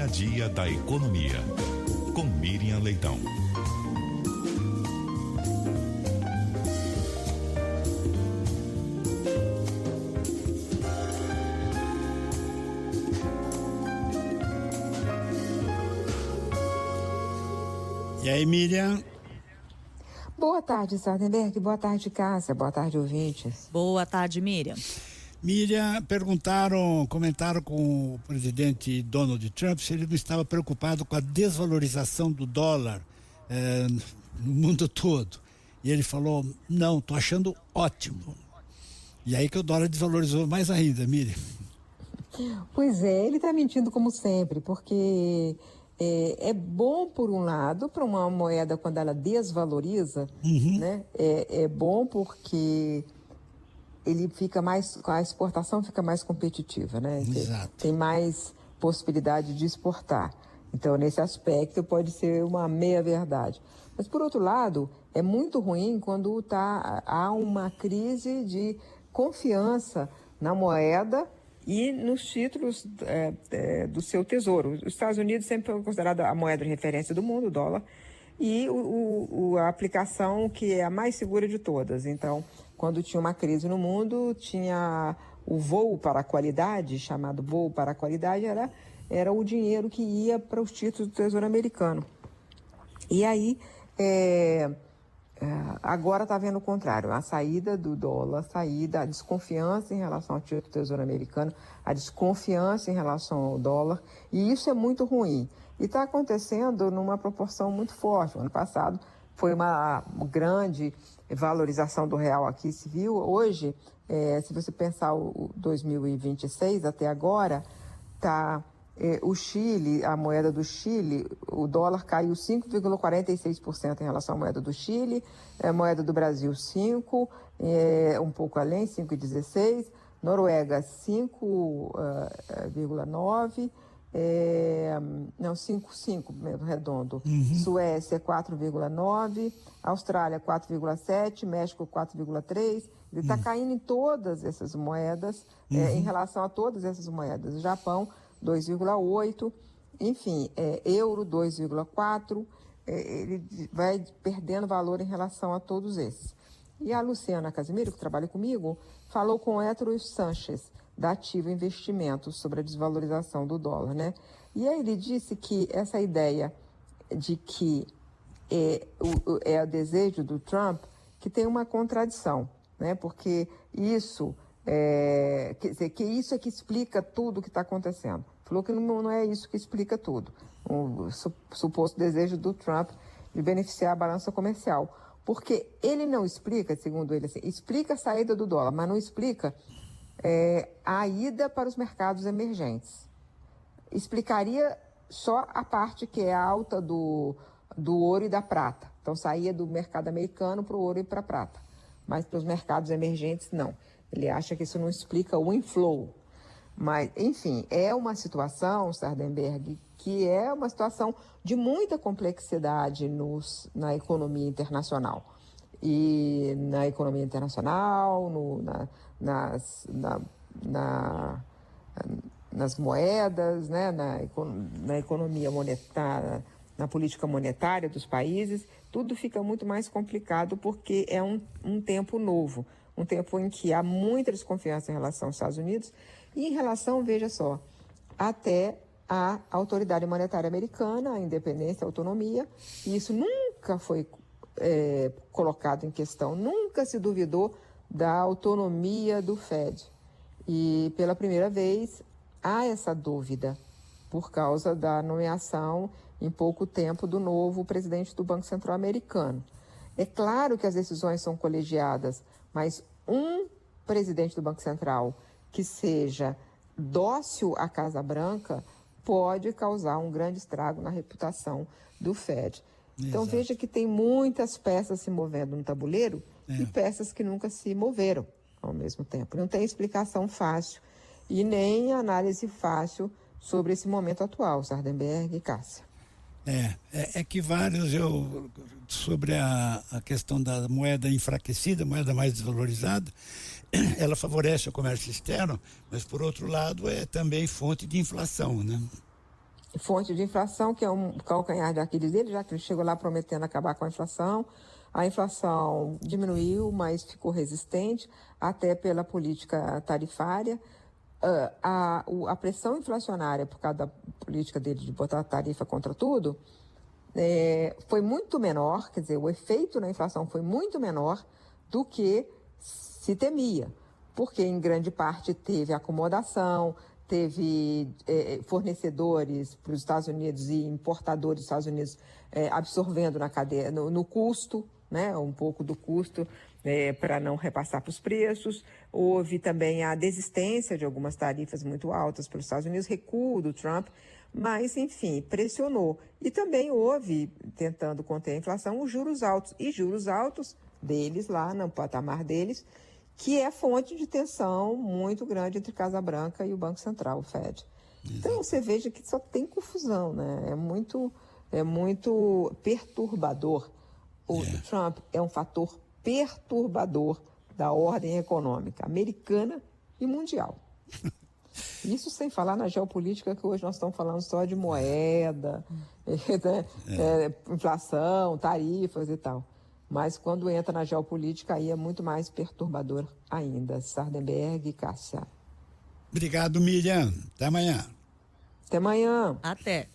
dia a dia da economia. Com Miriam Leitão. E aí, Miriam? Boa tarde, Sardenberg. Boa tarde, Cássia. Boa tarde, ouvintes. Boa tarde, Miriam. Miriam, comentaram com o presidente Donald Trump se ele não estava preocupado com a desvalorização do dólar no mundo todo. E ele falou, não, estou achando ótimo. E aí que o dólar desvalorizou mais ainda, Miriam. Pois é, ele está mentindo como sempre, porque é bom, por um lado, para uma moeda quando ela desvaloriza, né? É bom porque ele fica mais, a exportação fica mais competitiva, né? Exato. Tem mais possibilidade de exportar. Então, nesse aspecto, pode ser uma meia-verdade. Mas, por outro lado, é muito ruim quando há uma crise de confiança na moeda e nos títulos do seu tesouro. Os Estados Unidos sempre foi considerada a moeda de referência do mundo, o dólar, e a aplicação que é a mais segura de todas. Então, quando tinha uma crise no mundo, tinha o voo para a qualidade, chamado voo para a qualidade, era o dinheiro que ia para os títulos do Tesouro Americano. E aí, agora está vendo o contrário, a saída do dólar, a desconfiança em relação ao título do Tesouro Americano, a desconfiança em relação ao dólar, e isso é muito ruim. E está acontecendo numa proporção muito forte. O ano passado foi uma grande valorização do real aqui, se viu. Hoje, se você pensar o 2026 até agora, o Chile, a moeda do Chile, o dólar caiu 5,46% em relação à moeda do Chile, a moeda do Brasil 5%, um pouco além, 5,16%, Noruega 5,9%, 5 mesmo, redondo. Suécia 4,9%, Austrália 4,7%, México 4,3%. Ele está caindo em todas essas moedas, em relação a todas essas moedas. Japão 2,8%, enfim, euro 2,4%, ele vai perdendo valor em relação a todos esses. E a Luciana Casimiro, que trabalha comigo, falou com o Hétero Sanches, da Ativa Investimentos, sobre a desvalorização do dólar, né? E aí ele disse que essa ideia de que é o desejo do Trump, que tem uma contradição, né? Porque isso quer dizer, que isso é que explica tudo o que está acontecendo. Falou que não é isso que explica tudo. O suposto desejo do Trump de beneficiar a balança comercial. Porque ele não explica, segundo ele, assim, explica a saída do dólar, mas não explica a ida para os mercados emergentes. Explicaria só a parte que é alta do ouro e da prata. Então, saía do mercado americano para o ouro e para a prata. Mas para os mercados emergentes, não. Ele acha que isso não explica o inflow. Mas, enfim, é uma situação, Sardenberg, que é uma situação de muita complexidade na economia internacional. E na economia internacional, nas moedas, né, na economia monetária, na política monetária dos países, tudo fica muito mais complicado porque é um tempo novo, um tempo em que há muita desconfiança em relação aos Estados Unidos e em relação, veja só, até a autoridade monetária americana, a independência, a autonomia, e isso nunca foi colocado em questão, nunca se duvidou da autonomia do Fed. E pela primeira vez há essa dúvida por causa da nomeação em pouco tempo do novo presidente do Banco Central americano. É claro que as decisões são colegiadas, mas um presidente do Banco Central que seja dócil à Casa Branca pode causar um grande estrago na reputação do Fed. Então, Exato. veja que tem muitas peças se movendo no tabuleiro e peças que nunca se moveram ao mesmo tempo. Não tem explicação fácil e nem análise fácil sobre esse momento atual, Sardenberg e Cássia. É que vários, sobre a questão da moeda enfraquecida, moeda mais desvalorizada, ela favorece o comércio externo, mas por outro lado é também fonte de inflação, né? fonte de inflação, que é um calcanhar de Aquiles dele, já que ele chegou lá prometendo acabar com a inflação. A inflação diminuiu, mas ficou resistente, até pela política tarifária. A pressão inflacionária, por causa da política dele de botar a tarifa contra tudo, foi muito menor, quer dizer, o efeito na inflação foi muito menor do que se temia, porque em grande parte teve acomodação, teve fornecedores para os Estados Unidos e importadores dos Estados Unidos absorvendo na cadeia, no custo, né, um pouco do custo para não repassar para os preços. Houve também a desistência de algumas tarifas muito altas para os Estados Unidos, recuo do Trump, mas, enfim, pressionou. E também houve, tentando conter a inflação, os juros altos. E juros altos deles lá, no patamar deles, que é fonte de tensão muito grande entre Casa Branca e o Banco Central, o Fed. Então, você veja que só tem confusão, né? É muito perturbador. O Trump é um fator perturbador da ordem econômica americana e mundial. Isso sem falar na geopolítica, que hoje nós estamos falando só de moeda, inflação, tarifas e tal. Mas quando entra na geopolítica, aí é muito mais perturbador ainda. Sardenberg e Cássia. Obrigado, Miriam. Até amanhã. Até amanhã. Até.